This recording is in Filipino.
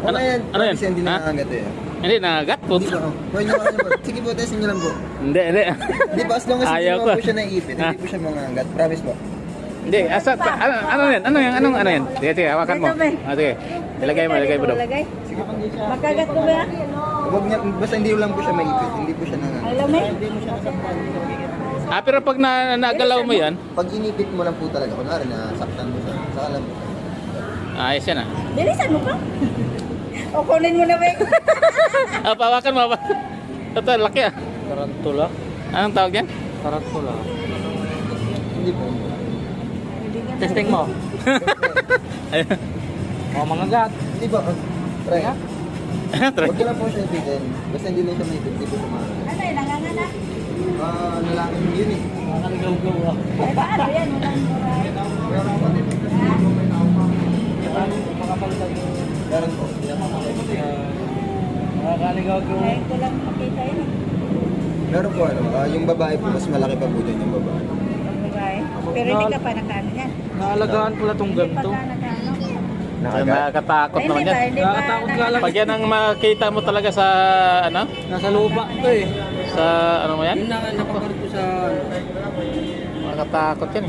Ano yan? Ano yan? Kasi hindi Ha? nangangagat eh. Hindi, nagagat po. Hindi ba? Hoy, ano po? Sige po, testing nyo lang po. Hindi. Di ba, as long as hindi Ayaw naman ko. po siya naipit, hindi po siya mangangagat. Promise po. Hindi, ano yan? Ano yan? Sige, hawakan mo. Sige. Ilagay mo daw. Sige po. Makagat ko ba? Huwag niya, basta hindi lang po siya maipit, hindi po siya nangangagat. Alam mo? Pero pag nagalaw mo yan, Pag inipit mo lang po talaga, kunwari nasaktan mo siya, saka lang po. ayos yan ah. Bilisan mo pa. O kunin mo na ba? Pawakan mo ba? Ito, laki ah. Tarantula. Anong tawag yan? Tarantula. Hindi po. Testing mo. Ayun. O, mga gat. Hindi ba? Try. Try. Huwag ko lang po siya ipitin. Basta hindi lang siya maipit, hindi po siya mangangagat. Ano yun? Nanganganak? Lalaki yun eh. Nakakaligaw-gaw ah. Ay, paano yan? Unang muray. Meron po. Nakakaligaw-gaw. Ngayon ko lang makita yun. Meron po yung babae po, mas malaki pa po dyan yung babae. Ang babae. Pero hindi ka pa nakaano yan. Naalagaan pala tong Hindi pa ganito. ka nakaano. Nakakatakot Ay, naman hindi ba? yan. Hindi ba? Nakakatakot nga lang. Pag yan ang makita mo talaga sa, ano? Nasa lupa to eh. Sa, ano mo yan? Yun na, napakalit ko sa... Nakakatakot yan.